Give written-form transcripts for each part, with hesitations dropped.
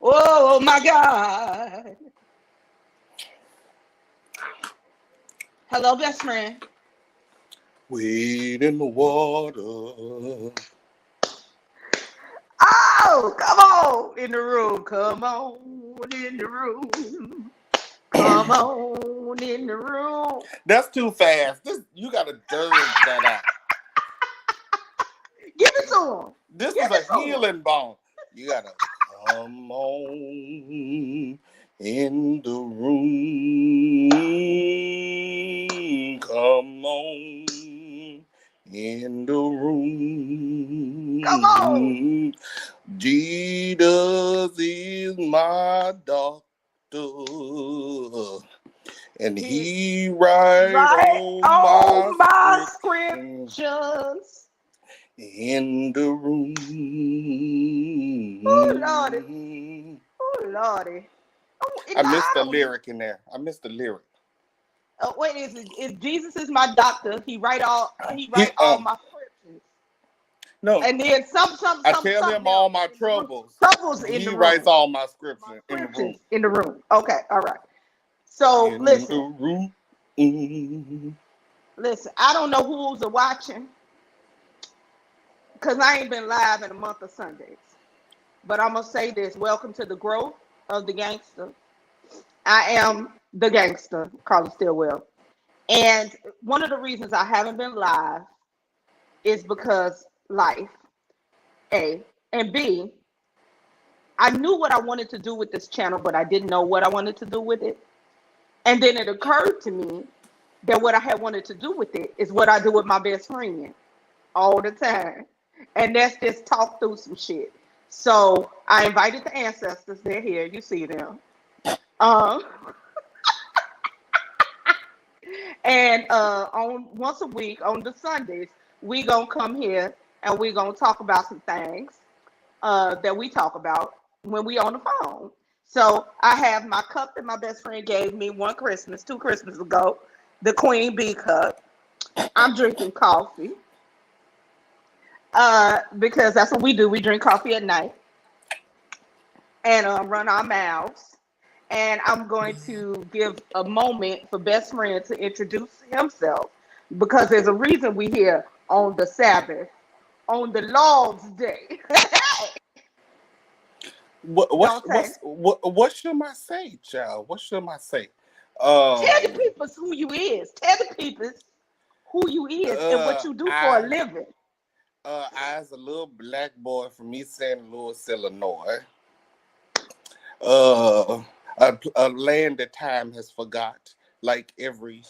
Oh my God. Hello, best friend. Wade in the water. Oh, come on in the room. Come on in the room. Come on in the room. That's too fast. This you gotta dirge that out. Give it to him. This Give is a it to him. healing bone. You gotta come on in the room. Come on in the Come on. room. Jesus is my doctor, and He he write right on my on my scripture scriptures. in the Oh Lordy. room. Oh Lordy. Oh, I missed the God. lyric in there. I missed the lyric. Wait, is Jesus is my doctor. He He write all my scriptures. no, And then I tell him something all else my in the room. troubles. Troubles in the He writes room. all my My scripture in the room. scriptures in the room. Okay, all right. So In the listen, room. listen. I don't know who's watching because I ain't been live in a month of Sundays. But I'm gonna say this: Welcome to the growth of the gangster. I am the gangster, Carla Stillwell. And one of the reasons I haven't been live is because life, A, and B, I knew what I wanted to do with this channel, but I didn't know what I wanted to do with it. And then it occurred to me that what I had wanted to do with it is what I do with my best friend all the time. And that's just talk through some shit. So I invited the ancestors. They're here. You see them. Um, and on once a week on the Sundays, we gonna come here and we gonna talk about some things that we talk about when we on the phone. So I have my cup that my best friend gave me one Christmas, 2 Christmases ago, the Queen Bee cup. I'm drinking coffee because that's what we do. We drink coffee at night and run our mouths. And I'm going to give a moment for best friend to introduce himself because there's a reason we here on the Sabbath, on the Lord's Day. Donte, What should I say, child? What should I say? tell the Um, people who you is. Tell the people who you is and what you do for a I living. I as a little black boy from East St. Louis, Illinois, uh, a land that time has forgot, like every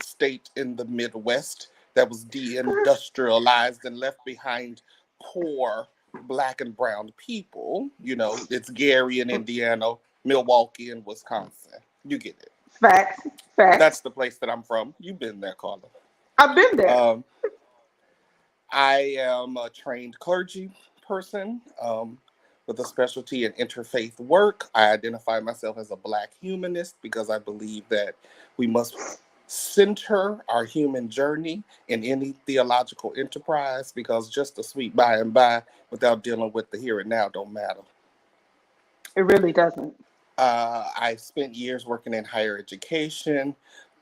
state in the Midwest that was deindustrialized and left behind poor black and brown people. You know, it's Gary in Indiana, Milwaukee in Wisconsin. You get it. Facts, That's facts. the place that I'm from. You've been there, Carla. I've been there. Um, I am a trained clergy person with a specialty in interfaith work. I identify myself as a black humanist because I believe that we must center our human journey in any theological enterprise because just a sweet by and by without dealing with the here and now don't matter. It really doesn't. I spent years working in higher education,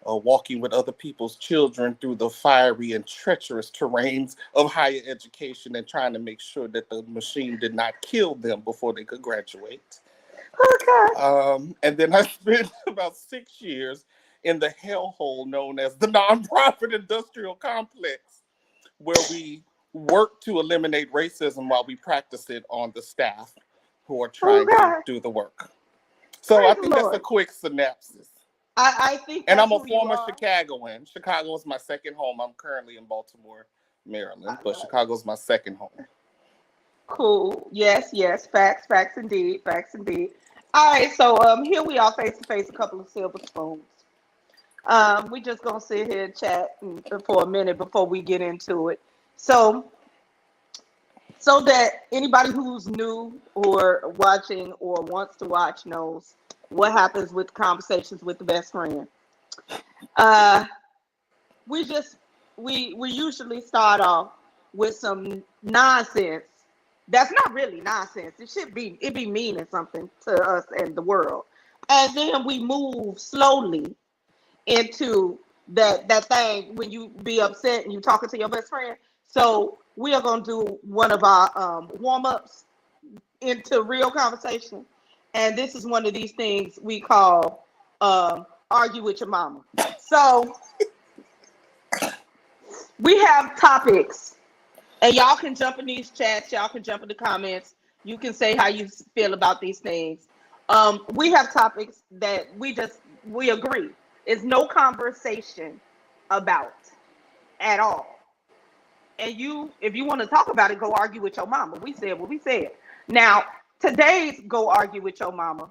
walking with other people's children through the fiery and treacherous terrains of higher education and trying to make sure that the machine did not kill them before they could graduate. Okay. And then I spent about 6 years in the hellhole known as the nonprofit industrial complex, where we work to eliminate racism while we practice it on the staff who are trying to Okay. do the work. So I Praise the think that's a Lord. quick synopsis. I think And that's I'm a who you former are. Chicagoan. Chicago is my second home. I'm currently in Baltimore, I Maryland, but love it. Chicago's my second home. Cool. Yes, yes. Facts, facts indeed. Facts indeed. All right, so here we are face to face, a couple of silver spoons. We just gonna sit here and chat for a minute before we get into it. So so that anybody who's new or watching or wants to watch knows what happens with conversations with the best friend. Uh we just we usually start off with some nonsense That's not really nonsense. It be meaning something to us and the world. And then we move slowly into that thing when you be upset and you talking to your best friend. So we are gonna do one of our warm-ups into real conversation. And this is one of these things we call argue with your mama. So we have topics, and y'all can jump in these chats, y'all can jump in the comments, you can say how you feel about these things. We have topics that we agree. It's no conversation about at all. And if you want to talk about it, go argue with your mama. We said what we said. Now, today's go argue with your mama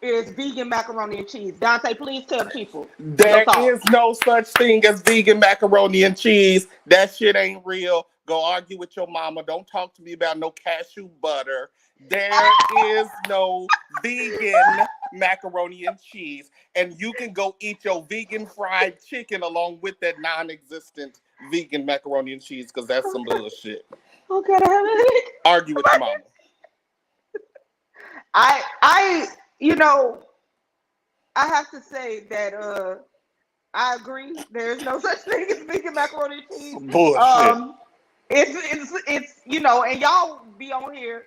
is vegan macaroni and cheese. Donte, please tell people your There thoughts. is no such thing as vegan macaroni and cheese. That shit ain't real. Go argue with your mama. Don't talk to me about no cashew butter. There is no vegan macaroni and cheese. And you can go eat your vegan fried chicken along with that non-existent vegan macaroni and cheese, because that's some bullshit. Okay. Argue with your mama. I I have to say that I agree. There is no such thing as vegan macaroni and cheese. Bullshit. It's and y'all be on here,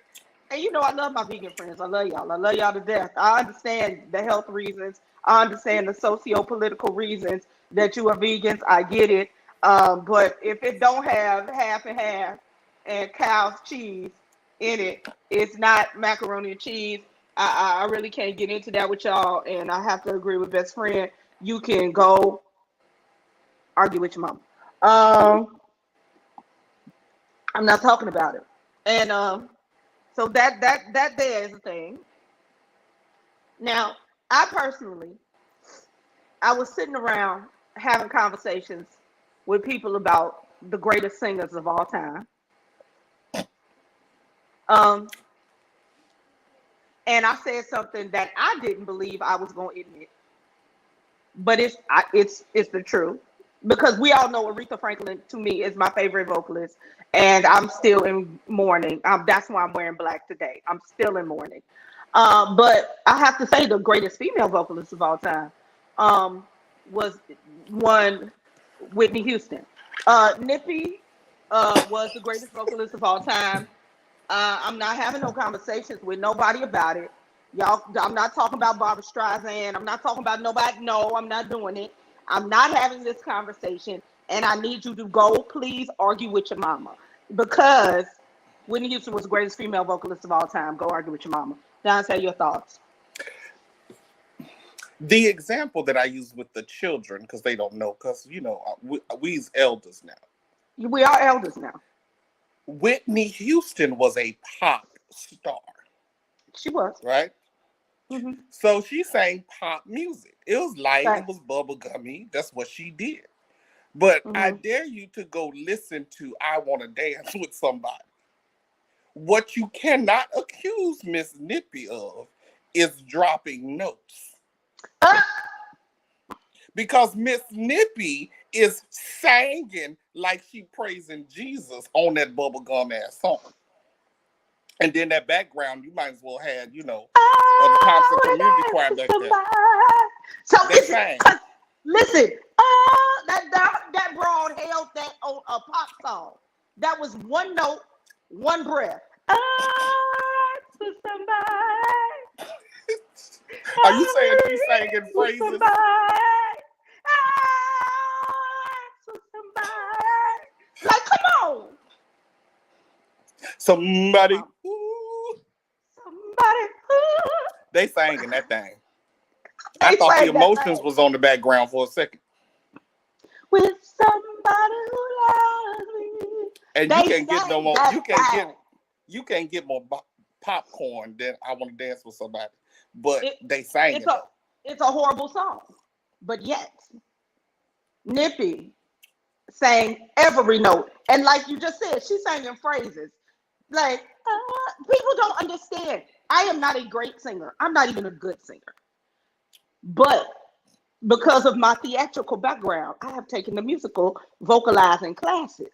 and I love my vegan friends. I love y'all. I love y'all to death. I understand the health reasons. I understand the socio-political reasons that you are vegans. I get it. But if it don't have half and half and cow's cheese in it, it's not macaroni and cheese. I really can't get into that with y'all, and I have to agree with best friend. You can go argue with your mom. I'm not talking about it, and so that there is a thing. Now, I was sitting around having conversations with people about the greatest singers of all time. And I said something that I didn't believe I was going to admit, but it's the truth, because we all know Aretha Franklin to me is my favorite vocalist, and I'm still in mourning. That's why I'm wearing black today. I'm still in mourning. But I have to say the greatest female vocalist of all time was one Whitney Houston. Nippy was the greatest vocalist of all time. I'm not having no conversations with nobody about it. Y'all, I'm not talking about Barbara Streisand. I'm not talking about nobody. No, I'm not doing it. I'm not having this conversation. And I need you to go, please argue with your mama. Because Whitney Houston was the greatest female vocalist of all time. Go argue with your mama. Don, say your thoughts. The example that I use with the children, because they don't know, because, we's elders now. We are elders now. Whitney Houston was a pop star. She was. Right? Mm-hmm. So she sang pop music. It was light, right. It was bubblegummy. That's what she did. But I Mm-hmm. dare you to go listen to I Want to Dance with Somebody. What you cannot accuse Miss Nippy of is dropping notes. Because Miss Nippy is singing like she praising Jesus on that bubblegum ass song. And then that background, you might as well have, the Thompson Community Choir back there. So listen, that broad held that on a pop song. That was one note, one breath. To somebody. Are you saying she's singing phrases? To somebody. Like, come on. Somebody. Somebody. They sang in that thing. I thought the emotions was on the background for a second. With somebody who loves me. And you can't get no more. You can't get more popcorn than I Want to Dance with Somebody. But they sang it. It's a horrible song. But yet, Nippy sang every note. And like you just said, she sang in phrases. Like, people don't understand. I am not a great singer. I'm not even a good singer. But because of my theatrical background, I have taken the musical vocalizing classes.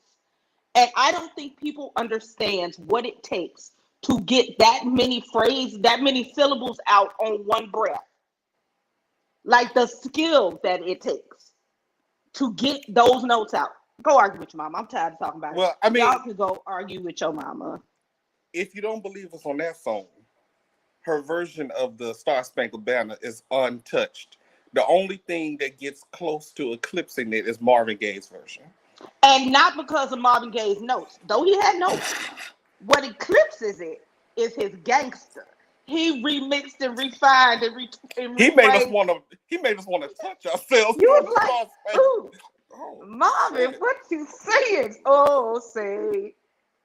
And I don't think people understand what it takes to get that many phrases, that many syllables out on one breath. Like the skill that it takes to get those notes out. Go argue with your mama. I'm tired of talking about it. Well, I mean, y'all can go argue with your mama. If you don't believe us on that song, her version of the Star Spangled Banner is untouched. The only thing that gets close to eclipsing it is Marvin Gaye's version. And not because of Marvin Gaye's notes, though he had notes. What eclipses it is his gangster. He remixed and refined and He made us want to touch ourselves. You was like, ooh, Marvin, shit. what you saying? Oh, say,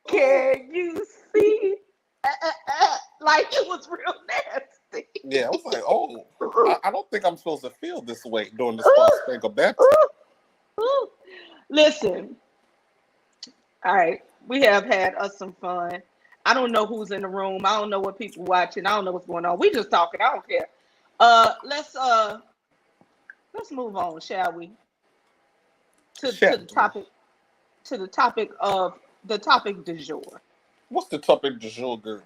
can you see? Like it was real nasty. Yeah, I was like, oh, I don't think I'm supposed to feel this way during the Star Spangled Banner. Listen, all right, we have had us some fun. I don't know who's in the room. I don't know what people watching. I don't know what's going on. We just talking. I don't care. Let's move on, shall we? To the topic. To the topic du jour. What's the topic du jour, girl?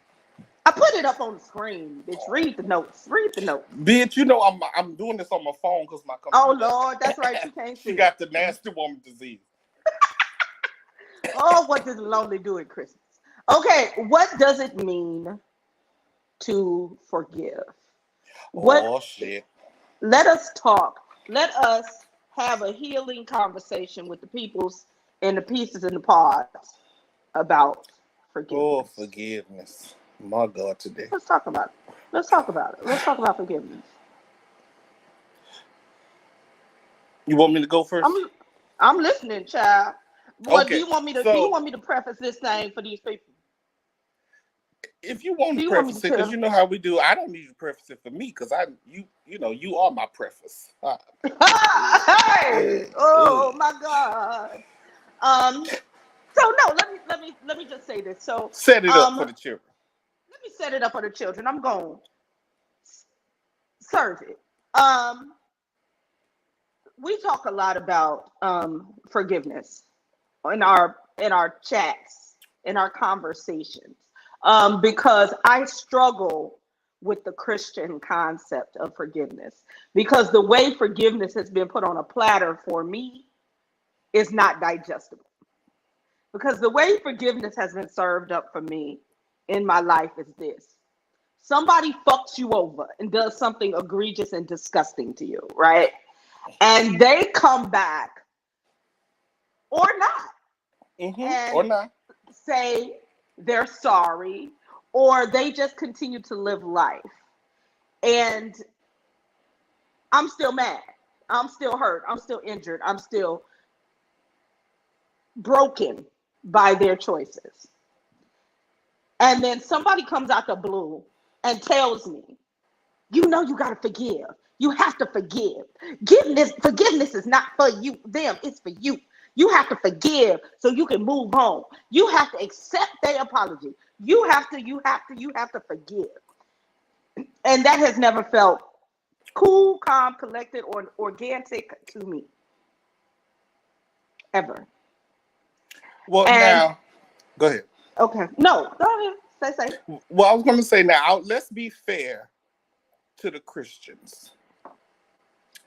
I put it up on the screen, bitch. Read the notes. Bitch, you know I'm doing this on my phone because my computer. Oh Lord, that's right. You can't see. She got the nasty woman disease. Oh, what does lonely do at Christmas? Okay, what does it mean to forgive? Oh shit. Let us talk. Let us have a healing conversation with the peoples and the pieces in the pods about forgiveness. Oh, forgiveness. My God, today. Let's talk about it. Let's talk about forgiveness. You want me to go first? I'm listening, child. What okay, do you want me to preface this thing for these people? If you want to preface it, because you know how we do, I don't need you to preface it for me, because you are my preface. Hey! Oh my God. So no, let me just say this. So set it up for the children. Let me set it up for the children. I'm going to serve it. We talk a lot about forgiveness in our chats, in our conversations, because I struggle with the Christian concept of forgiveness, because the way forgiveness has been put on a platter for me is not digestible. Because the way forgiveness has been served up for me in my life is this: somebody fucks you over and does something egregious and disgusting to you, right? And they come back or not, and say they're sorry, or they just continue to live life. And I'm still mad. I'm still hurt. I'm still injured. I'm still broken by their choices. And then somebody comes out the blue and tells me, you know, you got to forgive. You have to forgive. Forgiveness is not for them. It's for you. You have to forgive so you can move on. You have to accept their apology. You have to forgive. And that has never felt cool, calm, collected, or organic to me. Ever. Well, now, go ahead. Okay. No, go ahead. Say. Well, I was going to say now, let's be fair to the Christians.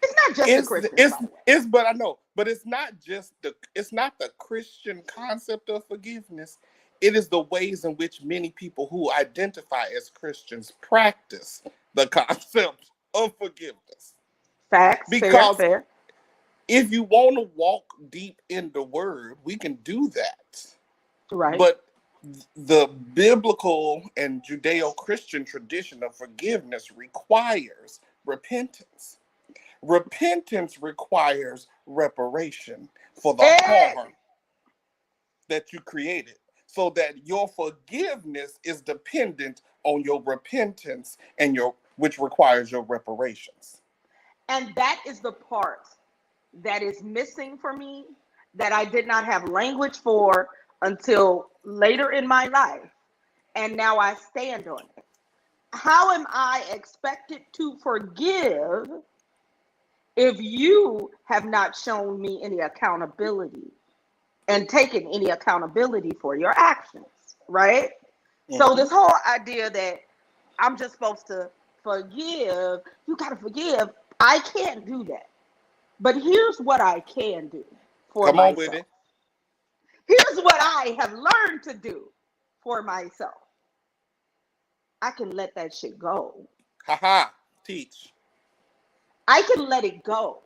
It's not just the Christians. But I know, but it's not the Christian concept of forgiveness. It is the ways in which many people who identify as Christians practice the concept of forgiveness. Facts. Because fair. If you want to walk deep in the word, we can do that. Right. But the biblical and Judeo-Christian tradition of forgiveness requires repentance. Repentance requires reparation for the harm that you created, so that your forgiveness is dependent on your repentance and which requires your reparations. And that is the part that is missing for me, that I did not have language for until later in my life. And now I stand on it. How am I expected to forgive if you have not shown me any accountability and taking any accountability for your actions, right? So Mm-hmm. this whole idea that I'm just supposed to forgive, you got to forgive, I can't do that. But here's what I can do for Come on with myself. it. Here's what I have learned to do for myself. I can let that shit go. Haha. Teach. I can let it go.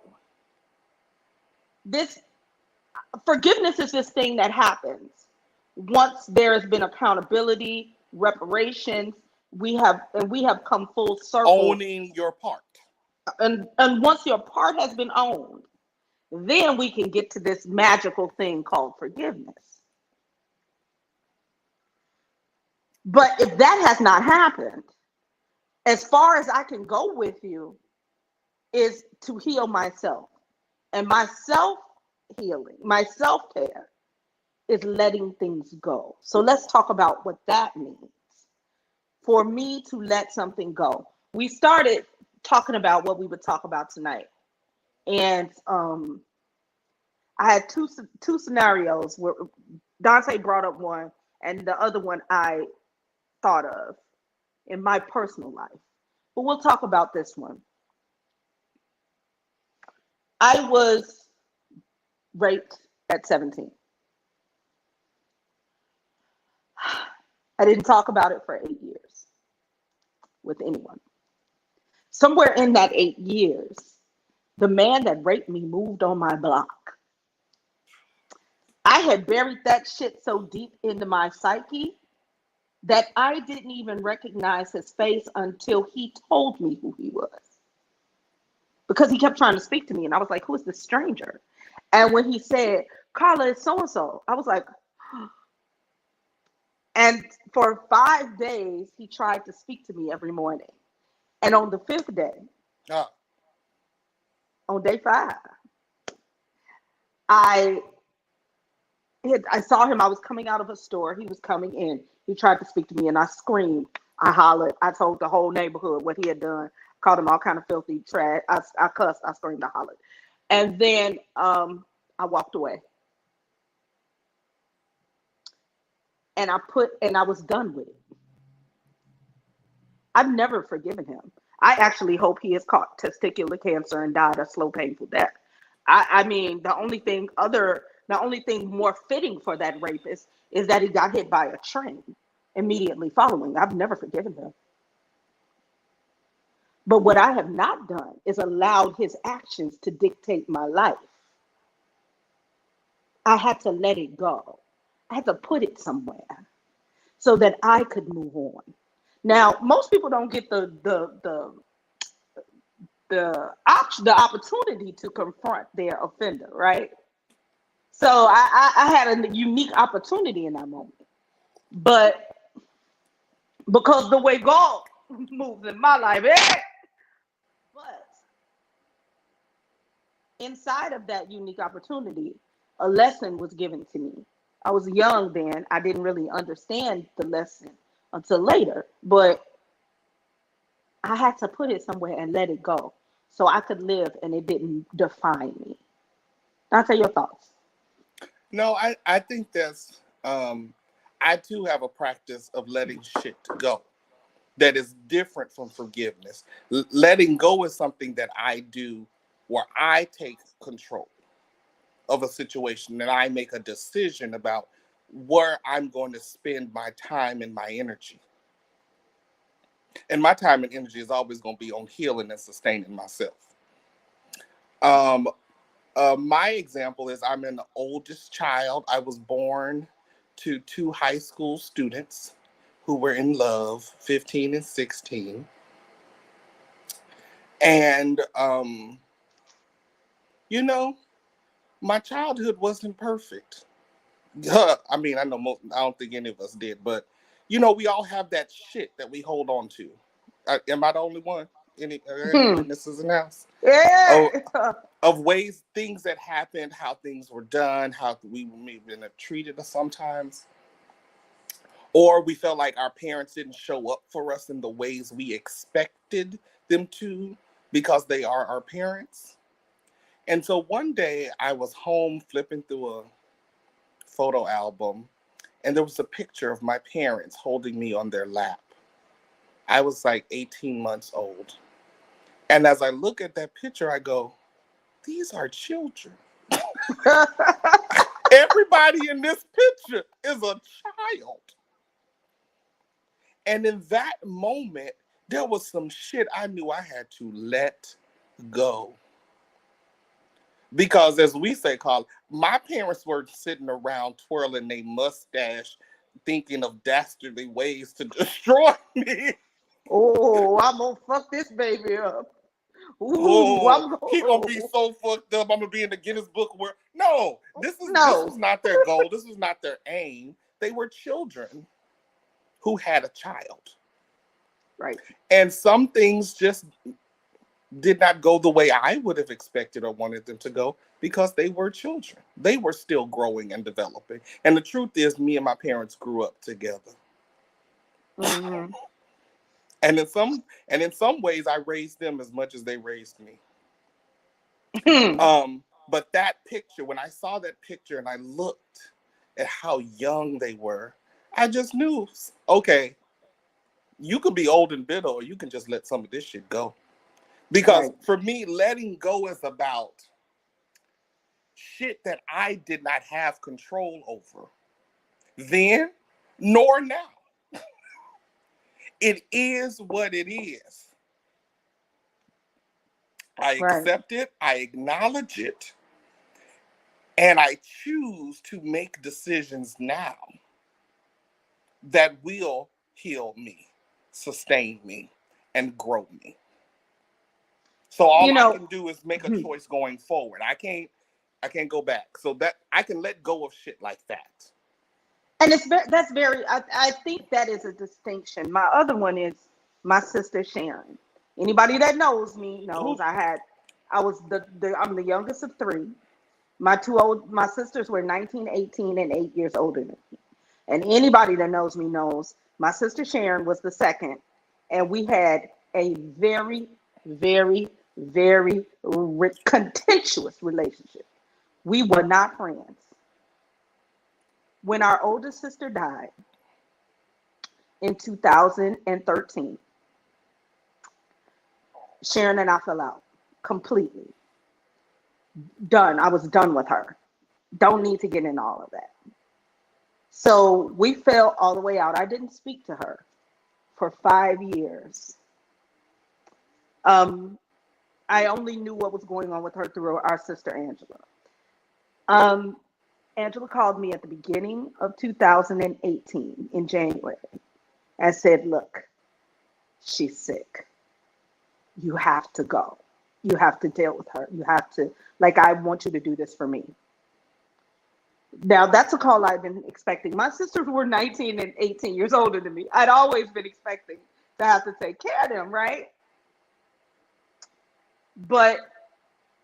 This forgiveness is this thing that happens once there has been accountability, reparations. We have come full circle, Owning your part. and once your part has been owned, then we can get to this magical thing called forgiveness. But if that has not happened, as far as I can go with you is to heal myself. And my self healing, my self care is letting things go. So let's talk about what that means. For me to let something go, we started talking about what we would talk about tonight. And I had two scenarios where Dante brought up one, and the other one I thought of in my personal life. But we'll talk about this one. I was raped at 17. I didn't talk about it for 8 years with anyone. Somewhere in that 8 years, the man that raped me moved on my block. I had buried that shit so deep into my psyche that I didn't even recognize his face until he told me who he was. Because he kept trying to speak to me, and I was like, who is this stranger? And when he said, Carla, it's so and so, I was like, and for 5 days, he tried to speak to me every morning. And on the fifth day, Ah. on day 5, I I saw him. I was coming out of a store. He was coming in. He tried to speak to me, and I screamed. I hollered. I told the whole neighborhood what he had done. Called him all kind of filthy trash. I cussed. I screamed. I hollered. And then I walked away. And I was done with it. I've never forgiven him. I actually hope he has caught testicular cancer and died a slow, painful death. I mean, the only thing more fitting for that rapist is that he got hit by a train immediately following. I've never forgiven him. But what I have not done is allowed his actions to dictate my life. I had to let it go. I had to put it somewhere so that I could move on. Now, most people don't get the opportunity to confront their offender, right? So I had a unique opportunity in that moment. But because the way God moves in my life, but inside of that unique opportunity, a lesson was given to me. I was young then. I didn't really understand the lesson until later, but I had to put it somewhere and let it go so I could live and it didn't define me. I'll tell your thoughts. No, I think that's I too have a practice of letting shit go that is different from forgiveness. Letting go is something that I do where I take control of a situation and I make a decision about where I'm going to spend my time and my energy. And my time and energy is always going to be on healing and sustaining myself. Um, my example is I'm an oldest child. I was born to two high school students who were in love, 15 and 16. And, you know, my childhood wasn't perfect. I mean, I know I don't think any of us did, but, we all have that shit that we hold on to. Am I the only one? Any Hmm. witnesses in the house? Yeah. Oh, of ways, things that happened, how things were done, how we may have been treated sometimes, or we felt like our parents didn't show up for us in the ways we expected them to because they are our parents. And so one day I was home flipping through photo album, and there was a picture of my parents holding me on their lap. I was like 18 months old. And as I look at that picture, I go, these are children. Everybody in this picture is a child. And in that moment, there was some shit I knew I had to let go. Because as we say, Carl, my parents were sitting around twirling their mustache, thinking of dastardly ways to destroy me. Oh, I'm gonna fuck this baby up. Ooh, Oh, I'm he gonna be gonna. so fucked up. I'm gonna be in the Guinness Book where no, this No. was not their goal. This was not their aim. They were children who had a child. Right. And some things just did not go the way I would have expected or wanted them to go because they were children. They were still growing and developing. And the truth is, me and my parents grew up together. Mm-hmm. And in some ways, I raised them as much as they raised me. But that picture, when I saw that picture and I looked at how young they were, I just knew, okay, you could be old and bitter, or you can just let some of this shit go. Because Right. for me, letting go is about shit that I did not have control over then nor now. It is what it is. I Right. accept it, I acknowledge it, and I choose to make decisions now that will heal me, sustain me, and grow me. So You all I know, can do is make a choice going forward. I can't go back. So that I can let go of shit like that. and that's very. I think that is a distinction. My other one is my sister Sharon. Anybody that knows me knows Ooh. I was I'm the youngest of three. My sisters were 19, 18, and 8 years older than me. And anybody that knows me knows my sister Sharon was the second, and we had a very, very, very contentious relationship. We were not friends. When our oldest sister died in 2013, Sharon and I fell out completely. Done. I was done with her. Don't need to get in all of that. So we fell all the way out. I didn't speak to her for 5 years. Um, I only knew what was going on with her through our sister Angela. Um, Angela called me at the beginning of 2018 in January and said, look, she's sick. You have to go. You have to deal with her. You have to, like, I want you to do this for me. Now, that's a call I've been expecting. My sisters were 19 and 18 years older than me. I'd always been expecting to have to take care of them, right? But,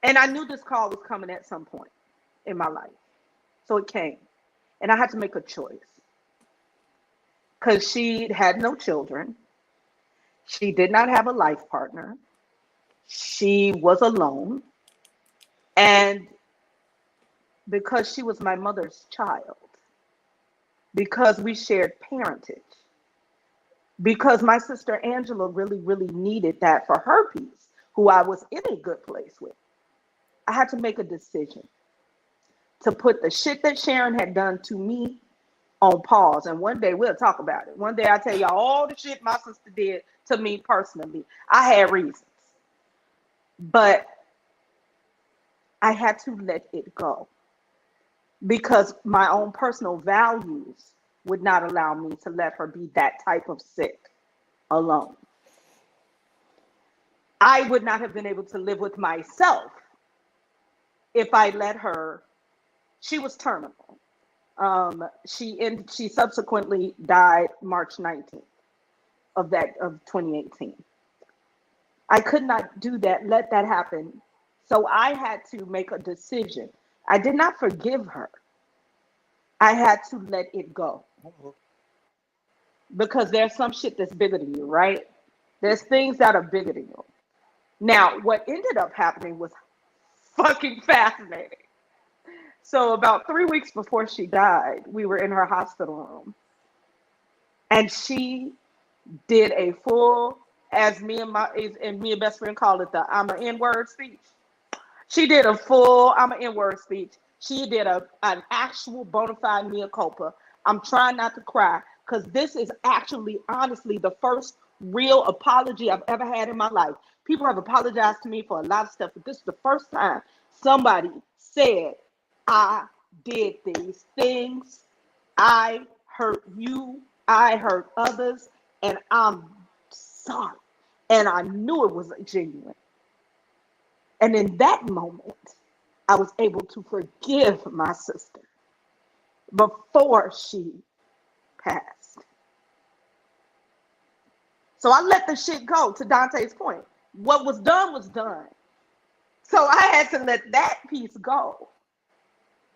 and I knew this call was coming at some point in my life. So it came. And I had to make a choice because she had no children. She did not have a life partner. She was alone. And because she was my mother's child, because we shared parentage, because my sister Angela really, really needed that for her peace, who I was in a good place with, I had to make a decision to put the shit that Sharon had done to me on pause. And one day we'll talk about it. One day I'll tell y'all all the shit my sister did to me personally. I had reasons, but I had to let it go because my own personal values would not allow me to let her be that type of sick alone. I would not have been able to live with myself if I let her. She was terminal. She subsequently died March 19th of 2018. I could not do that, let that happen. So I had to make a decision. I did not forgive her. I had to let it go because there's some shit that's bigger than you, right? There's things that are bigger than you. Now, what ended up happening was fucking fascinating. So about 3 weeks before she died, we were in her hospital room, and she did a full, as me and best friend call it, the I'm an N-word speech. She did a full I'm an N-word speech. She did an actual bona fide mea culpa. I'm trying not to cry because this is actually, honestly, the first real apology I've ever had in my life. People have apologized to me for a lot of stuff, but this is the first time somebody said, I did these things. I hurt you. I hurt others. And I'm sorry. And I knew it was genuine. And in that moment, I was able to forgive my sister before she passed. So I let the shit go, to Dante's point. What was done was done. So I had to let that piece go.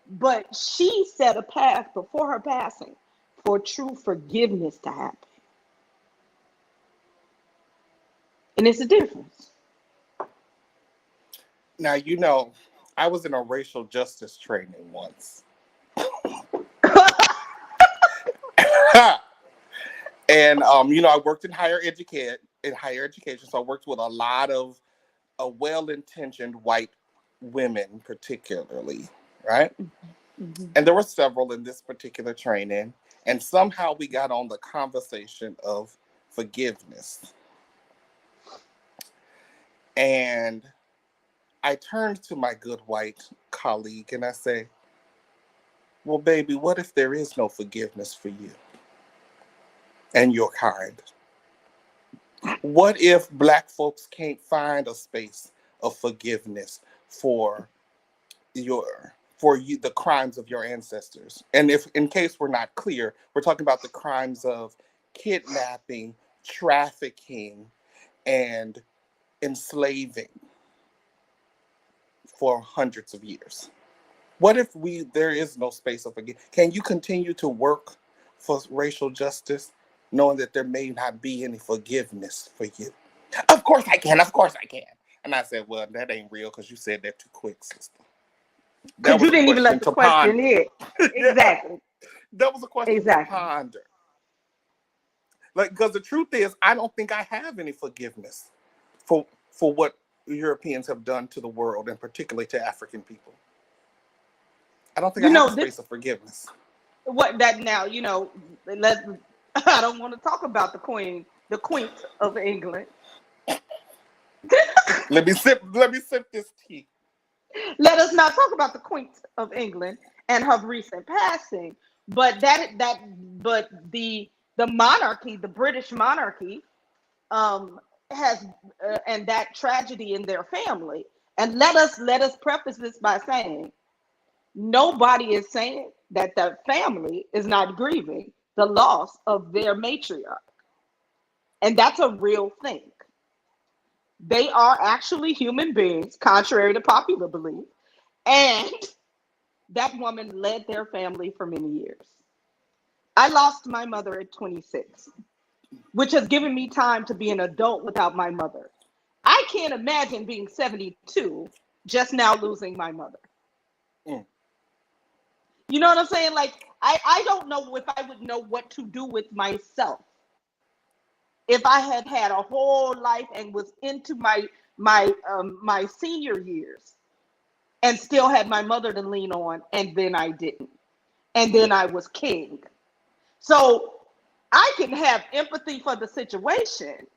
But she set a path before her passing for true forgiveness to happen. And it's a difference. Now, I was in a racial justice training once. And I worked in higher education, so I worked with a lot of well-intentioned white women, particularly, right? Mm-hmm. And there were several in this particular training, and somehow we got on the conversation of forgiveness. And I turned to my good white colleague and I say, well, baby, what if there is no forgiveness for you and your kind? What if Black folks can't find a space of forgiveness for you, the crimes of your ancestors? And if, in case we're not clear, we're talking about the crimes of kidnapping, trafficking, and enslaving for hundreds of years. What if there is no space of forgiveness? Can you continue to work for racial justice knowing that there may not be any forgiveness for you? Of course I can. Of course I can. And I said, well, that ain't real because you said that too quick, sister. That Because was you a didn't even let question the to question ponder. hit. Exactly. That was a question to Exactly. ponder. Because the truth is, I don't think I have any forgiveness for what Europeans have done to the world, and particularly to African people. I don't think I have a space of forgiveness. What that now, let I don't want to talk about the queen of England. Let me sip this tea. Let us not talk about the queen of England and her recent passing, but but the monarchy, the British monarchy, has and that tragedy in their family. And let us preface this by saying nobody is saying that the family is not grieving the loss of their matriarch. And that's a real thing. They are actually human beings, contrary to popular belief. And that woman led their family for many years. I lost my mother at 26, which has given me time to be an adult without my mother. I can't imagine being 72 just now losing my mother. Mm. You know what I'm saying? Like, I don't know if I would know what to do with myself if I had had a whole life and was into my senior years and still had my mother to lean on, and then I didn't, and then I was king. So I can have empathy for the situation,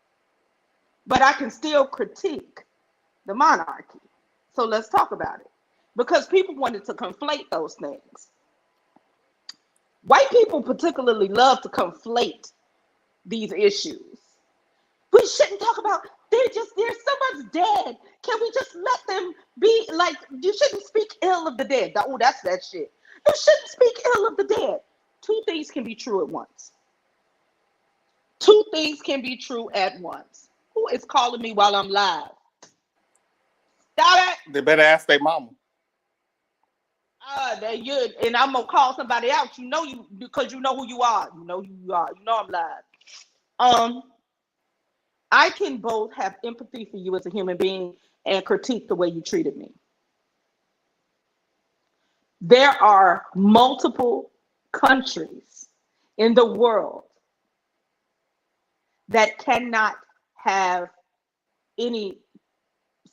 but I can still critique the monarchy. So let's talk about it, because people wanted to conflate those things. White people particularly love to conflate these issues. We shouldn't talk about, there's so much dead. Can we just let them be? Like, you shouldn't speak ill of the dead. Oh, that's that shit. You shouldn't speak ill of the dead. Two things can be true at once. Two things can be true at once. Who is calling me while I'm live? Stop it. They better ask their mama. And I'm gonna call somebody out. Because you know who you are. You know who you are. You know I'm live. I can both have empathy for you as a human being and critique the way you treated me. There are multiple countries in the world that cannot have any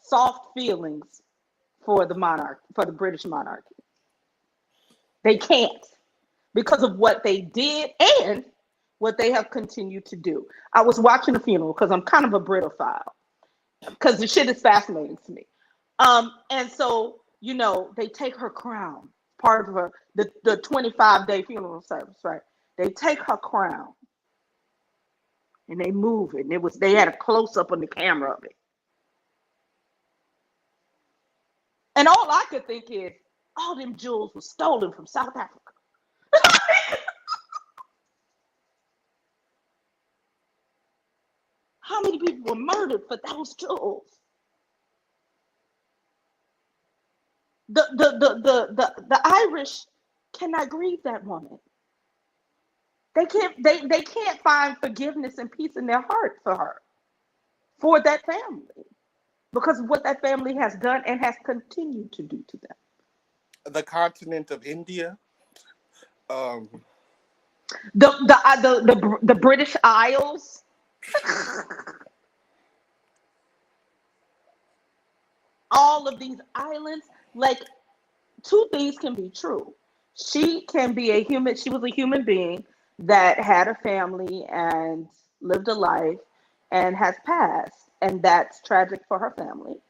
soft feelings for the monarch, for the British monarchy. They can't because of what they did and what they have continued to do. I was watching the funeral because I'm kind of a Britophile because the shit is fascinating to me. And so, they take her crown, part of the 25-day funeral service, right? They take her crown and they move it. And they had a close up on the camera of it. And all I could think is, all them jewels were stolen from South Africa. How many people were murdered for those jewels? The Irish cannot grieve that woman. They can't find forgiveness and peace in their heart for her, for that family, because of what that family has done and has continued to do to them. The continent of India. The British Isles. All of these islands, like, two things can be true. She can be a human. She was a human being that had a family and lived a life and has passed, and that's tragic for her family.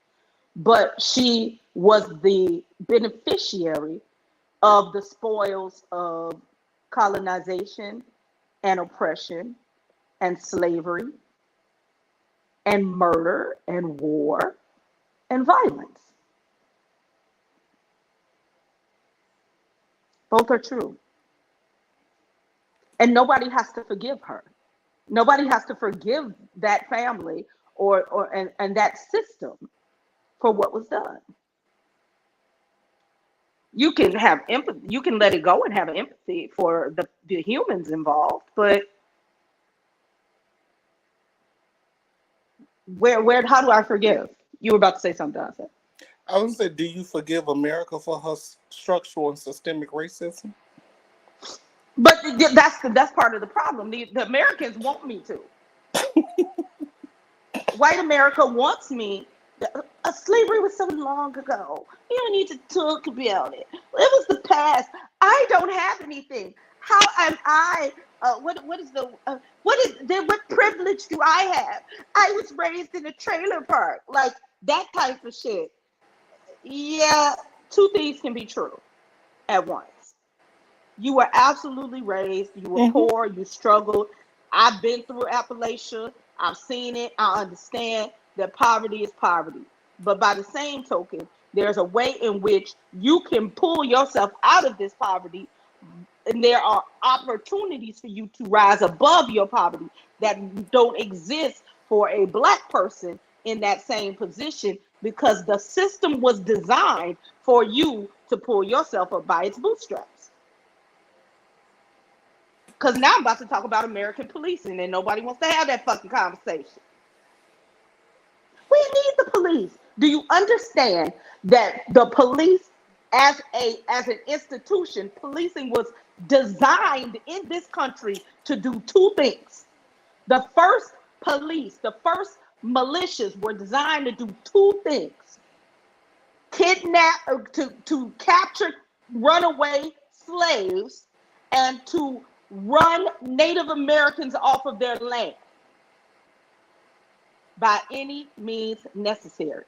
But she was the beneficiary of the spoils of colonization and oppression and slavery and murder and war and violence. Both are true. And nobody has to forgive her. Nobody has to forgive that family and that system for what was done. You can have empathy, you can let it go and have empathy for the humans involved, but how do I forgive? You were about to say something, Donte. I would say, do you forgive America for her structural and systemic racism? But that's part of the problem. The Americans want me to. White America wants me. Slavery was so long ago. You don't need to talk about it. It was the past. I don't have anything. How am I? What privilege do I have? I was raised in a trailer park, like that type of shit. Yeah, two things can be true at once. You were absolutely raised. You were poor. You struggled. I've been through Appalachia. I've seen it. I understand that poverty is poverty. But by the same token, there's a way in which you can pull yourself out of this poverty, and there are opportunities for you to rise above your poverty that don't exist for a Black person in that same position, because the system was designed for you to pull yourself up by its bootstraps. Because now I'm about to talk about American policing, and nobody wants to have that fucking conversation. We need the police. Do you understand that the police, as an institution, policing was designed in this country to do two things? The first militias were designed to do two things: to capture runaway slaves, and to run Native Americans off of their land by any means necessary.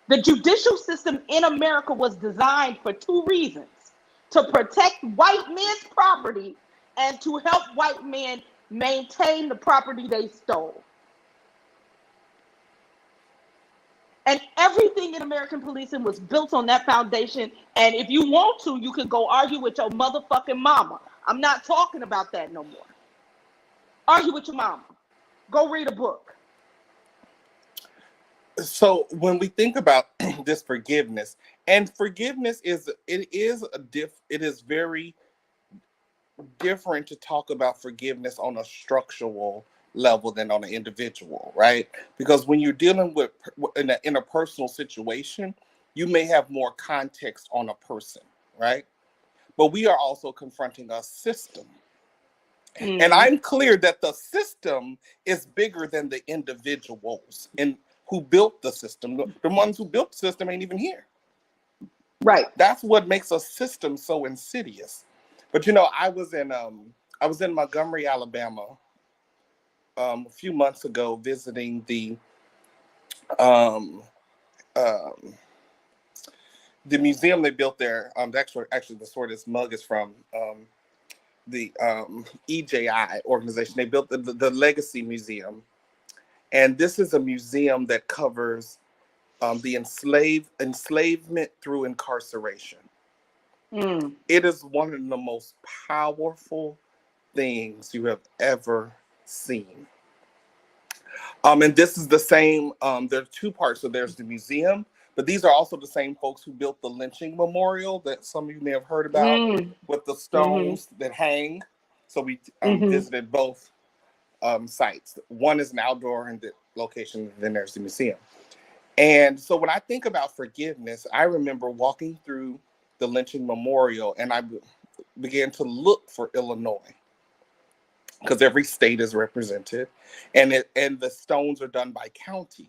The judicial system in America was designed for two reasons: to protect white men's property and to help white men maintain the property they stole. And everything in American policing was built on that foundation. And if you want to, you can go argue with your motherfucking mama. I'm not talking about that no more. Argue with your mama. Go read a book. So when we think about this forgiveness, and forgiveness is very different to talk about forgiveness on a structural level than on an individual, right? Because when you're dealing with in a personal situation, you may have more context on a person, right? But we are also confronting a system. And Mm-hmm. I'm clear that the system is bigger than the individuals and who built the system. The ones who built the system ain't even here. Right. That's what makes a system so insidious. But I was in Montgomery, Alabama, a few months ago visiting um, um, the museum they built there. Actually, the sort this mug is from the EJI organization. They built the Legacy Museum, and this is a museum that covers the enslavement through incarceration. Mm. It is one of the most powerful things you have ever seen. And this is the same. There are two parts. So there's the museum, but these are also the same folks who built the lynching memorial that some of you may have heard about, Mm. with the Mm-hmm. stones that hang. So we Mm-hmm. visited both sites. One is an outdoor and the location, then there's the museum. And so when I think about forgiveness, I remember walking through the lynching memorial, and I began to look for Illinois, because every state is represented, and the stones are done by county.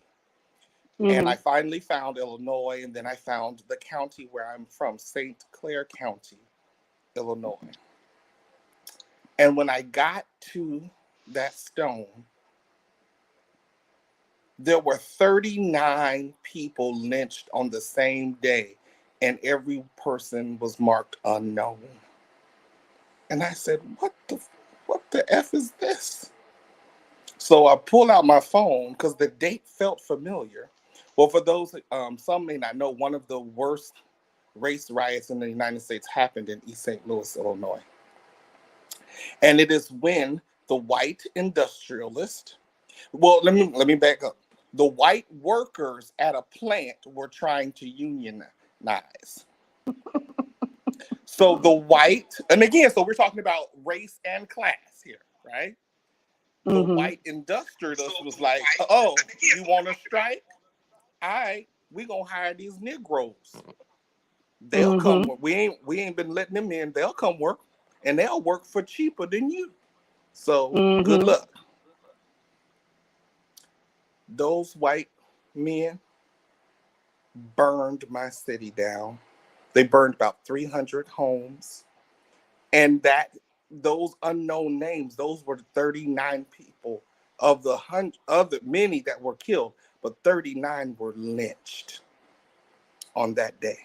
And Mm-hmm. I finally found Illinois, and then I found the county where I'm from, St. Clair County, Illinois. And when I got to that stone, there were 39 people lynched on the same day, and every person was marked unknown. And I said, what the F is this? So I pull out my phone because the date felt familiar. Well, for those, some may not know, one of the worst race riots in the United States happened in East St. Louis, Illinois. And it is when the white industrialist, well, let me back up. The white workers at a plant were trying to unionize. So the white, and again, so we're talking about race and class here, right? The Mm-hmm. white industrialist was like, oh, you want to strike? All right, we gonna hire these Negroes. They'll come Mm-hmm. work. We ain't been letting them in. They'll come work, and they'll work for cheaper than you. So good Mm-hmm. luck. Those white men burned my city down. They burned about 300 homes, and those unknown names, those were 39 people of the many that were killed, but 39 were lynched on that day.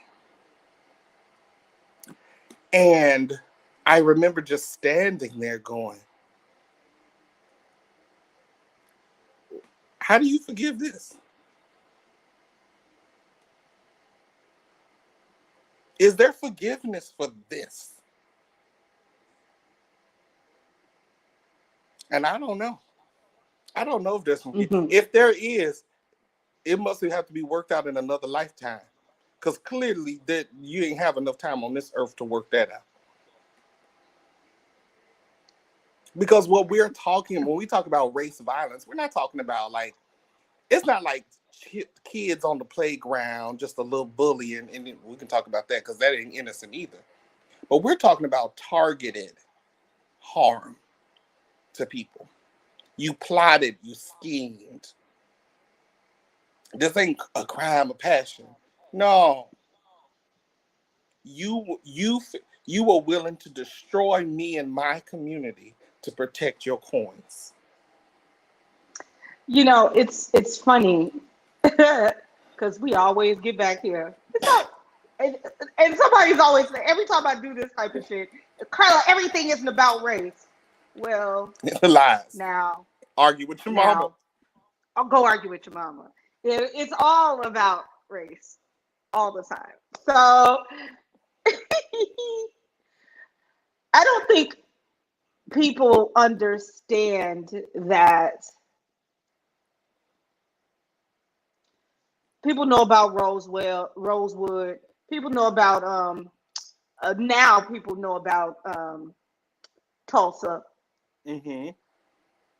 And I remember just standing there going, how do you forgive this? Is there forgiveness for this? And I don't know. I don't know if there's forgiveness. Mm-hmm. If there is, it must have to be worked out in another lifetime. Because clearly that you ain't have enough time on this earth to work that out. Because what we're talking, when we talk about race violence, we're not talking about like, it's not like kids on the playground, just a little bullying, and we can talk about that because that ain't innocent either. But we're talking about targeted harm to people. You plotted, you schemed. This ain't a crime of passion. No, you you were willing to destroy me and my community to protect your coins. You know, it's funny because we always get back here. It's all, and, and somebody's always saying, every time I do this type of shit, Carla, everything isn't about race. Well, Lies. now, Argue with your mama. now, I'll go argue with your mama. It's all about race all the time. So I don't think people understand that. People know about Rosewood. People know about now people know about Tulsa. Mm-hmm.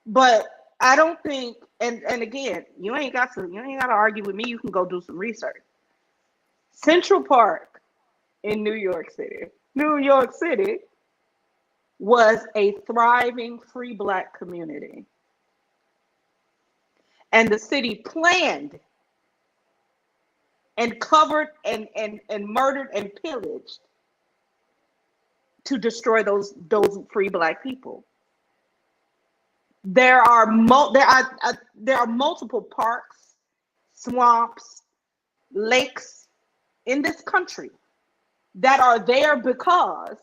But I don't think, and again, you ain't got to argue with me. You can go do some research. Central Park in New York City. New York City was a thriving free Black community. And the city planned and covered and murdered and pillaged to destroy those free Black people. There are multiple parks, swamps, lakes in this country that are there because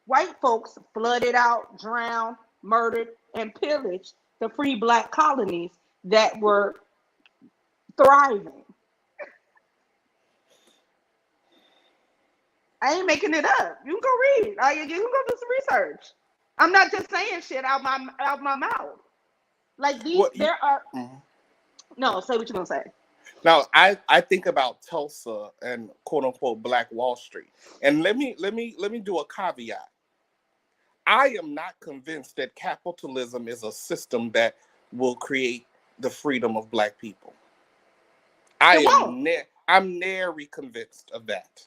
white folks flooded out, drowned, murdered, and pillaged the free Black colonies that were thriving. I ain't making it up. You can go read. You can go do some research. I'm not just saying shit out my mouth. Like these, there are. Mm-hmm. No, say what you're gonna say. Now, I think about Tulsa and quote unquote Black Wall Street, and let me do a caveat. I am not convinced that capitalism is a system that will create the freedom of Black people. I'm nary convinced of that.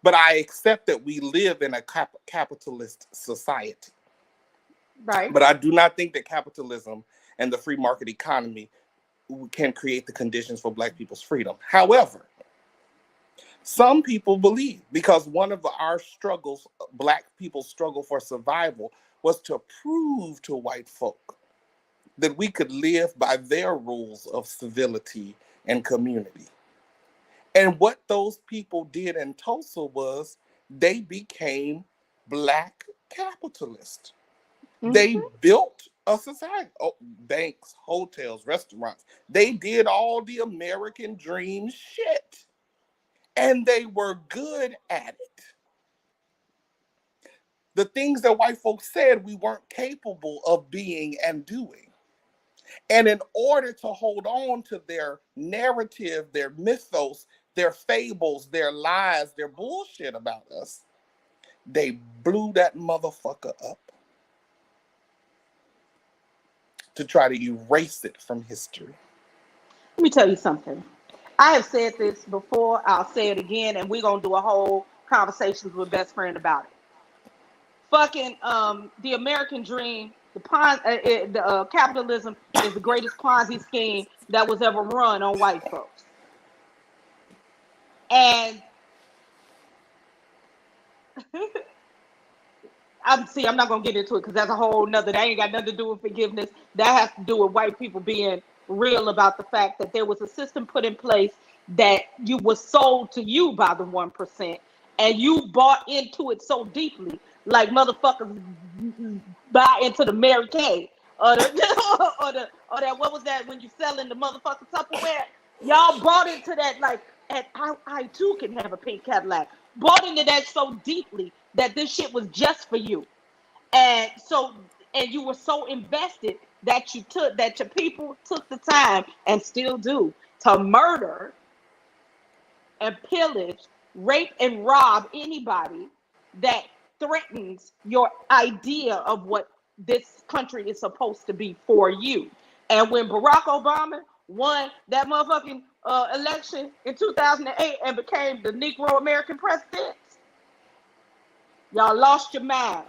But I accept that we live in a capitalist society. Right. But I do not think that capitalism and the free market economy can create the conditions for Black people's freedom. However, some people believe, because one of our struggles, Black people's struggle for survival, was to prove to white folk that we could live by their rules of civility and community. And what those people did in Tulsa was they became Black capitalists. Mm-hmm. They built a society, banks, hotels, restaurants. They did all the American dream shit. And they were good at it. The things that white folks said we weren't capable of being and doing. And in order to hold on to their narrative, their mythos, their fables, their lies, their bullshit about us, they blew that motherfucker up to try to erase it from history. Let me tell you something. I have said this before, I'll say it again, and we're going to do a whole conversations with Best Friend about it. Fucking the American dream, capitalism is the greatest Ponzi scheme that was ever run on white folks. And I'm not going to get into it because that's a whole nother, that ain't got nothing to do with forgiveness. That has to do with white people being real about the fact that there was a system put in place that you was sold to you by the 1%, and you bought into it so deeply, like motherfuckers buy into the Mary Kay or that what was that when you selling the motherfucking Tupperware? Y'all bought into that like, and I too can have a pink Cadillac. Bought into that so deeply that this shit was just for you, and you were so invested that your people took the time and still do to murder and pillage, rape and rob anybody that threatens your idea of what this country is supposed to be for you. And when Barack Obama won that motherfucking election in 2008 and became the Negro American president, y'all lost your mind.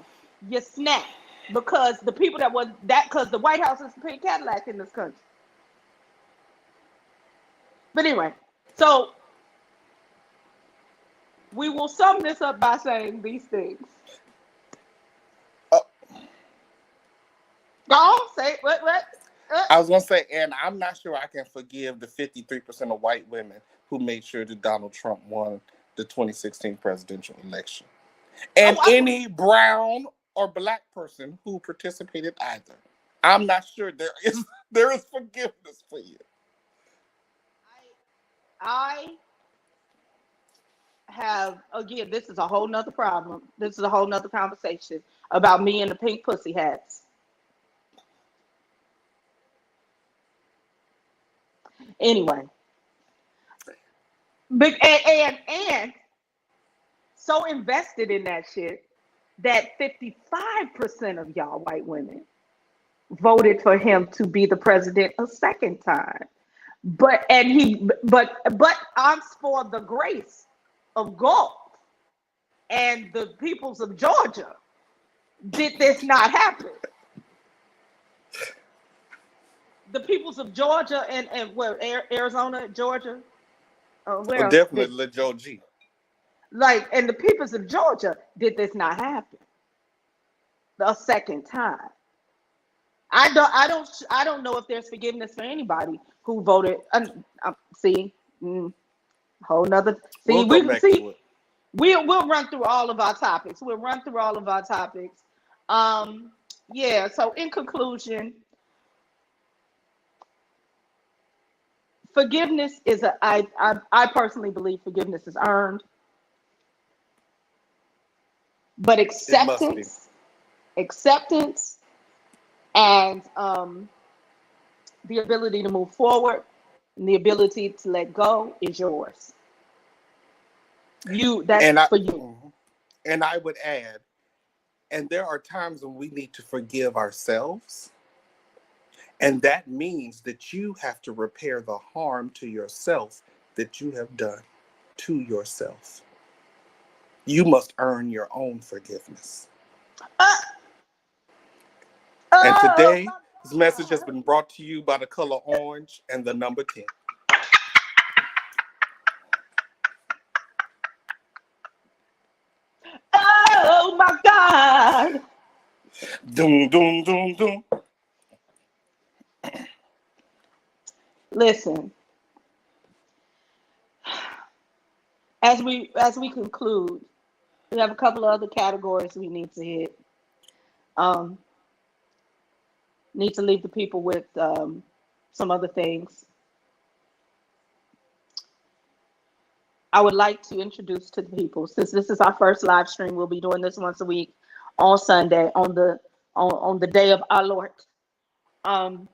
You snapped. Because the people because the White House is the pink Cadillac in this country. But anyway, so we will sum this up by saying these things. Go on, say what? I was gonna say, and I'm not sure I can forgive the 53% of white women who made sure that Donald Trump won the 2016 presidential election, and any brown or Black person who participated either. I'm not sure there is forgiveness for you. I have, again, this is a whole nother problem. This is a whole nother conversation about me and the pink pussy hats. Anyway. But and so invested in that shit that 55% of y'all white women voted for him to be the president a second time. But asked for the grace of Gulf and the peoples of Georgia did this not happen? The peoples of Georgia and where Arizona, Georgia, where Well, else did definitely Joe G. like and the peoples of Georgia did this not happen a second time? I don't know if there's forgiveness for anybody who voted. See, whole nother. See, We'll go back to it. we'll run through all of our topics. We'll run through all of our topics. Um, yeah. So in conclusion, forgiveness is I personally believe forgiveness is earned, but It must be. acceptance, and the ability to move forward and the ability to let go is yours. That's And I for you. and I would add, and there are times when we need to forgive ourselves. And that means that you have to repair the harm to yourself that you have done to yourself. You must earn your own forgiveness. Uh, And oh today, my this message has God. been brought to you by the color orange and the number 10. Oh my God. Doom, doom, doom, doom. Listen, as we conclude, we have a couple of other categories we need to hit. Um, need to leave the people with some other things. I would like to introduce to the people, since this is our first live stream, we'll be doing this once a week on Sunday on the day of our Lord. Um,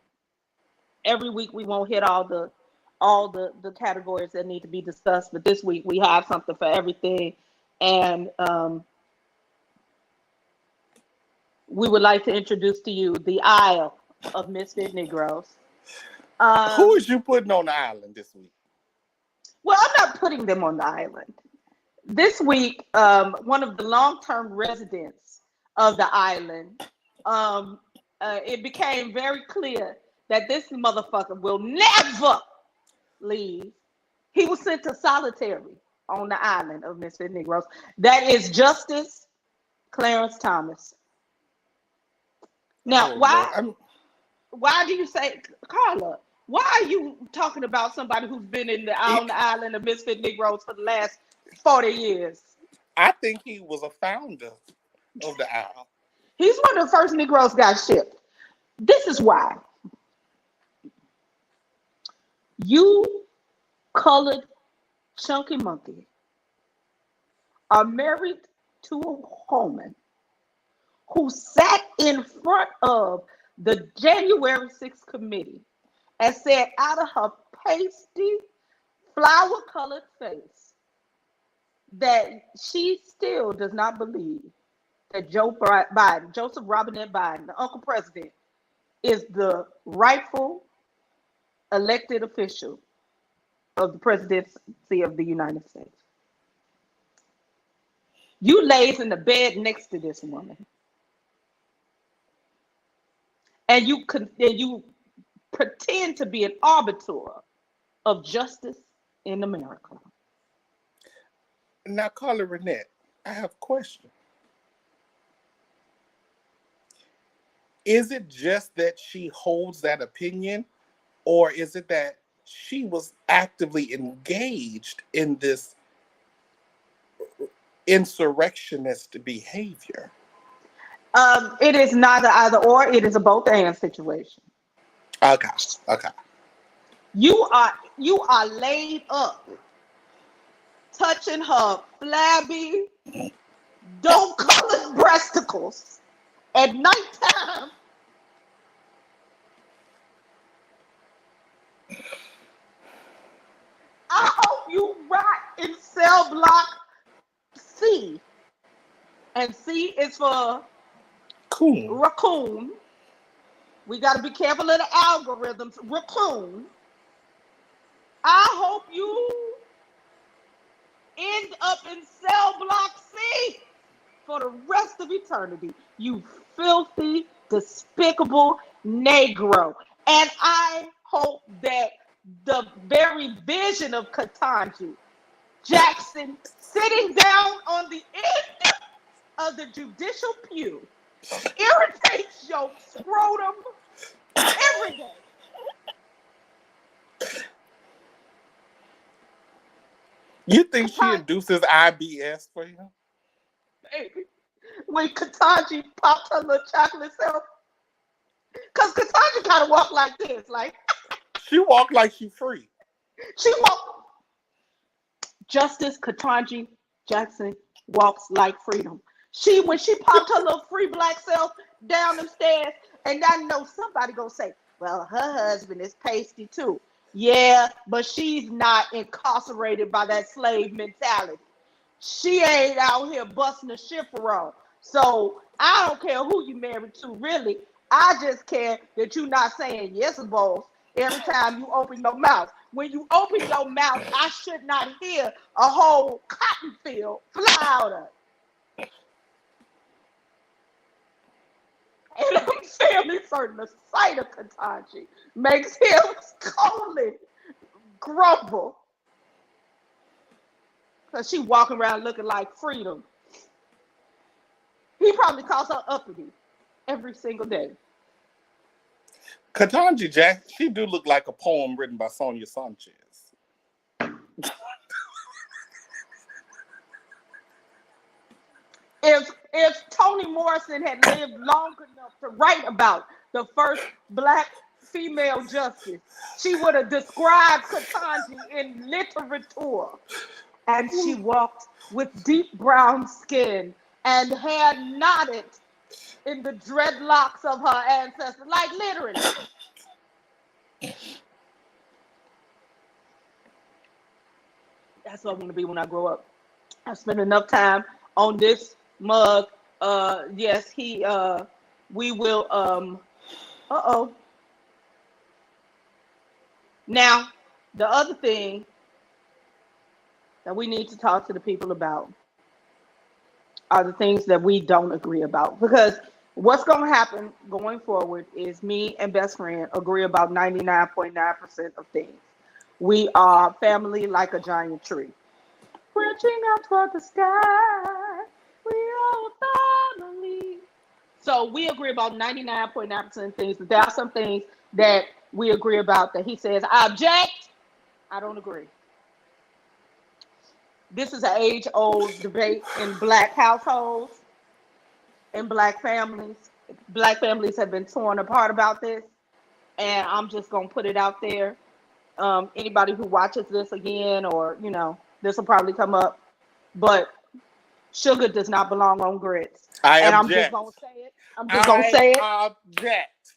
every week we won't hit all the categories that need to be discussed, but this week we have something for everything, and we would like to introduce to you the Isle of Misfit Negroes. Who Um, is you putting on the island this week? well, I'm not putting them on the island. This week, one of the long-term residents of the island, um, it became very clear that this motherfucker will never leave. He was sent to solitary on the island of Misfit Negroes. That is Justice Clarence Thomas. Now, Oh Lord, why do you say, Carla? Why are you talking about somebody who's been he, on the island of Misfit Negroes for the last 40 years? I think he was a founder of the isle. He's one of the first Negroes got shipped. This is why you colored chunky monkey are married to a woman who sat in front of the January 6th committee and said out of her pasty, flower colored face that she still does not believe that Joseph Robinette Biden, the Uncle President, is the rightful elected official of the presidency of the United States. You lays in the bed next to this woman, and you pretend to be an arbiter of justice in America. Now, Carla Renette, I have a question. Is it just that she holds that opinion, or is it that she was actively engaged in this insurrectionist behavior? It is neither either or. It is a both and situation. Okay, okay. You are laid up, touching her flabby, don't colored breasticles at nighttime. I hope you rot in cell block C. And C is for Cool. raccoon. We got to be careful of the algorithms. Raccoon. I hope you end up in cell block C for the rest of eternity. You filthy, despicable Negro. And I hope that the very vision of Ketanji Jackson sitting down on the end of the judicial pew irritates your scrotum every day. You think she induces IBS for you? Baby, when Ketanji popped her little chocolate self, because Ketanji kind of walked like this, like she walked like she free. She walked. Justice Ketanji Jackson walks like freedom. When she popped her little free black self down the stairs, and I know somebody gonna say, well, her husband is pasty too. Yeah, but she's not incarcerated by that slave mentality. She ain't out here busting a chiffon. So I don't care who you married to, really. I just care that you're not saying yes, boss, every time you open your mouth. When you open your mouth, I should not hear a whole cotton field fly out of it. And I'm fairly certain the sight of Ketanji makes him scolding grumble. Because she walking around looking like freedom. He probably calls her uppity every single day. Ketanji Jackson, she do look like a poem written by Sonia Sanchez. If Toni Morrison had lived long enough to write about the first black female justice, she would have described Ketanji in literature. And she walked with deep brown skin and hair knotted in the dreadlocks of her ancestors, like literally. That's what I want to be when I grow up. I spent enough time on this mug. Yes, we will, Now, the other thing that we need to talk to the people about are the things that we don't agree about. Because what's going to happen going forward is me and Best Friend agree about 99.9% of things. We are family like a giant tree. Reaching out toward the sky, we are family. So we agree about 99.9% of things, but there are some things that we agree about that he says, I object, I don't agree. This is an age-old debate in black households, in black families. Black families have been torn apart about this, and I'm just going to put it out there. Anybody who watches this again, or, this will probably come up, but sugar does not belong on grits. I'm just going to say it. I object.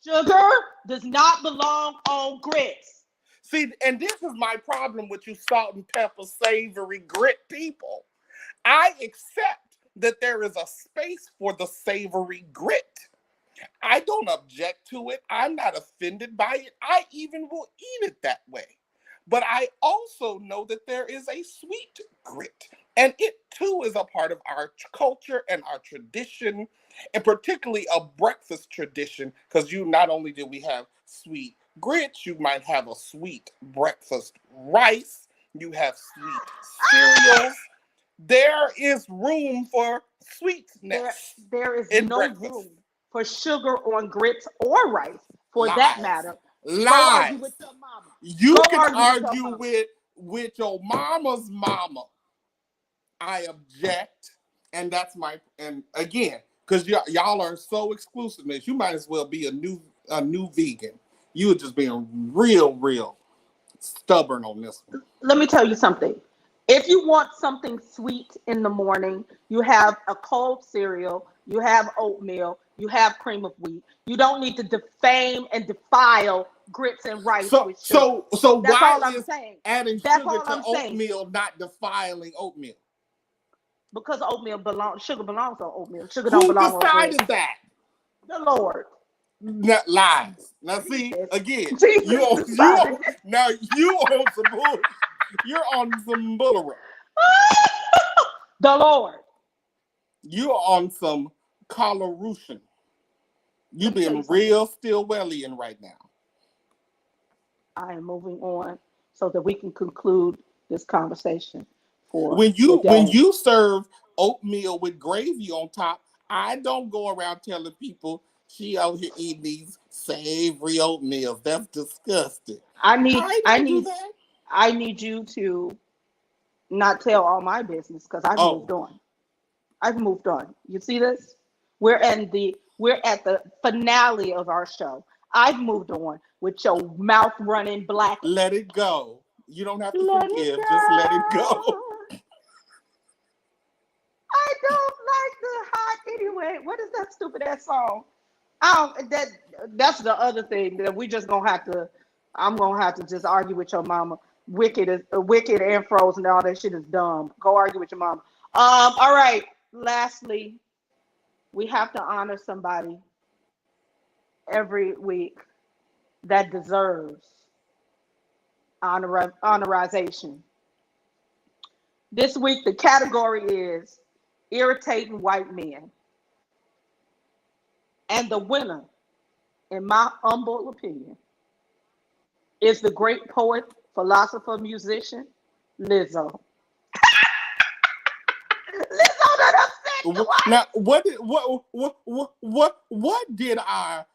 Sugar does not belong on grits. See, and this is my problem with you salt and pepper savory grit people. I accept that there is a space for the savory grit. I don't object to it. I'm not offended by it. I even will eat it that way. But I also know that there is a sweet grit. And it too is a part of our culture and our tradition, and particularly a breakfast tradition, because not only do we have sweet grits, you might have a sweet breakfast rice, you have sweet cereals. There is room for sweetness. There is no breakfast. Room for sugar on grits or rice, for Lies. that matter. Lies. Go argue with your mama. You can argue with your mama's mama. I object, and and again, because y'all are so exclusiveness, you might as well be a new vegan. You are just being real stubborn on this one. Let me tell you something. If you want something sweet in the morning, you have a cold cereal, you have oatmeal, you have cream of wheat. You don't need to defame and defile grits and rice with sugar. So that's why all I'm is saying. adding That's sugar all to I'm oatmeal saying. not defiling oatmeal? Because sugar belongs on oatmeal. Sugar Who don't belong on decided bread. that? The Lord. Lies. Now see, again, Jesus you on some bull. You're on some bullery. The Lord. You're on some Colorution. You Let me tell you being something. real Stillwellian right now. I am moving on so that we can conclude this conversation for When the day. you serve oatmeal with gravy on top, I don't go around telling people she out here eating these savory oatmeals. That's disgusting. I need I I don't do need that. I need you to not tell all my business because I've moved Oh, on. I've moved on. You see this? We're at the finale of our show. I've moved on with your mouth running black. let it go. You don't have to Let it forgive. Just let it go. go. I don't like the hot anyway. What is that stupid ass song? I don't, that's the other thing that we just gonna have to. I'm gonna have to just argue with your mama. Wicked and Frozen and all that shit is dumb. Go argue with your mama. All right. Lastly, we have to honor somebody every week that deserves honorization. This week, the category is irritating white men, and the winner, in my humble opinion, is the great poet, philosopher, musician, Lizzo. Lizzo done upset the white. Now, what did our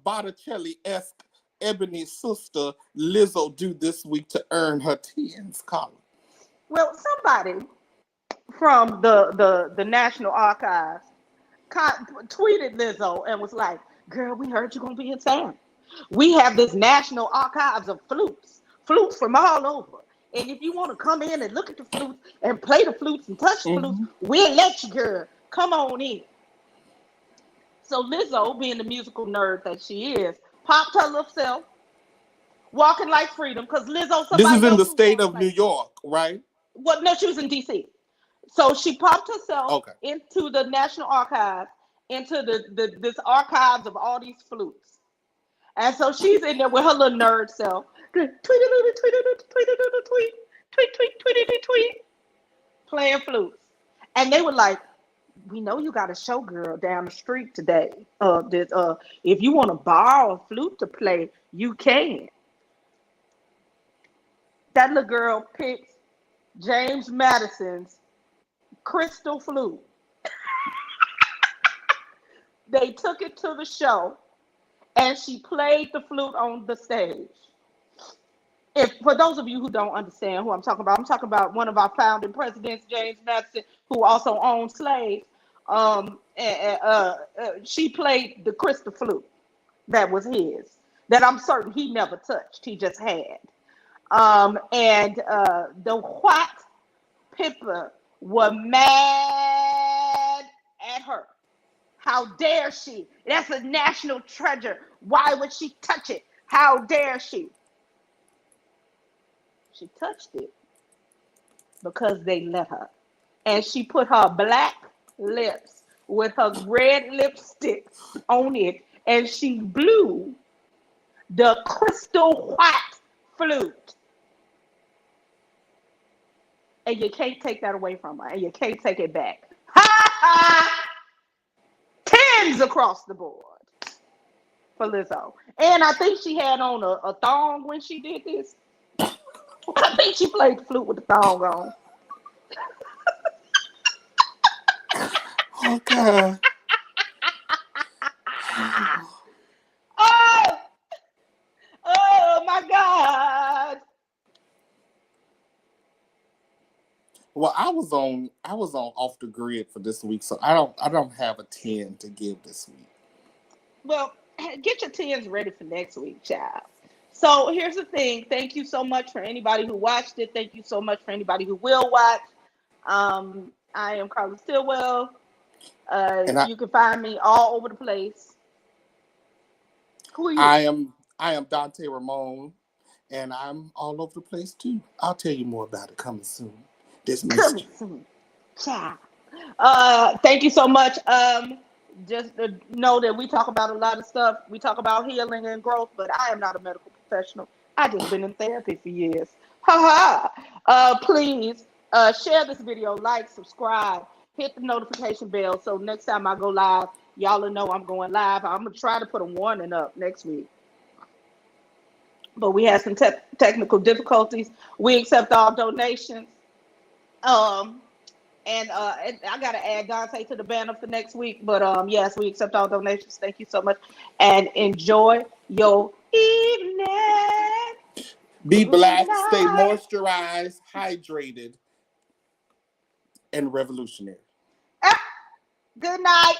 Botticelli-esque ebony sister Lizzo do this week to earn her tens, Colin? Well, somebody from the National Archives tweeted Lizzo and was like, "Girl, we heard you're gonna be in town. We have this National Archives of flutes from all over. And if you want to come in and look at the flutes and play the flutes and touch the flutes, Mm-hmm. we'll let you, girl. Come on in." So Lizzo, being the musical nerd that she is, popped her little self, walking like freedom, because Lizzo This is somebody in else the who's state walking of New like York, right? well, no, she was in DC. So she popped herself Okay. into the National Archives, into the this archives of all these flutes. And so she's in there with her little nerd self. Tweet, tweet, tweet, tweet, tweet, tweet, tweet, tweet, playing flutes. And they were like, "We know you got a showgirl down the street today. If you want to borrow a flute to play, you can." That little girl picked James Madison's crystal flute. They took it to the show and she played the flute on the stage. If for those of you who don't understand who I'm talking about one of our founding presidents, James Madison, who also owned slaves. She played the crystal flute that was his, that I'm certain he never touched. He just had. And the white people were mad at her. How dare she? That's a national treasure. Why would she touch it? How dare she? She touched it because they let her. And she put her black lips with her red lipstick on it and she blew the crystal white flute. And you can't take that away from her and you can't take it back. Ha ha! Tens across the board for Lizzo. And I think she had on a thong when she did this. I think she played the flute with the thong on. Oh God. Oh, oh my God. Well, I was on off the grid for this week, so I don't have a 10 to give this week. Well, get your tens ready for next week, child. So here's the thing. Thank you so much for anybody who watched it. Thank you so much for anybody who will watch. I am Carla Stillwell. And You can find me all over the place. Who are you? I am Donte Ramon, and I'm all over the place too. I'll tell you more about it coming soon. Dismissed Coming you. soon, child. Thank you so much. Just know that we talk about a lot of stuff. We talk about healing and growth, but I am not a medical professional. I just been in therapy for years. Ha ha. Please Share this video, like, subscribe, hit the notification bell so next time I go live, y'all will know I'm going live. I'm gonna try to put a warning up next week, but we had some technical difficulties. We accept all donations. Um, and I gotta add Donte to the banner for next week. But yes, we accept all donations. Thank you so much, and enjoy your evening. Be Good black, stay night. moisturized, hydrated, and revolutionary. Ah, good night.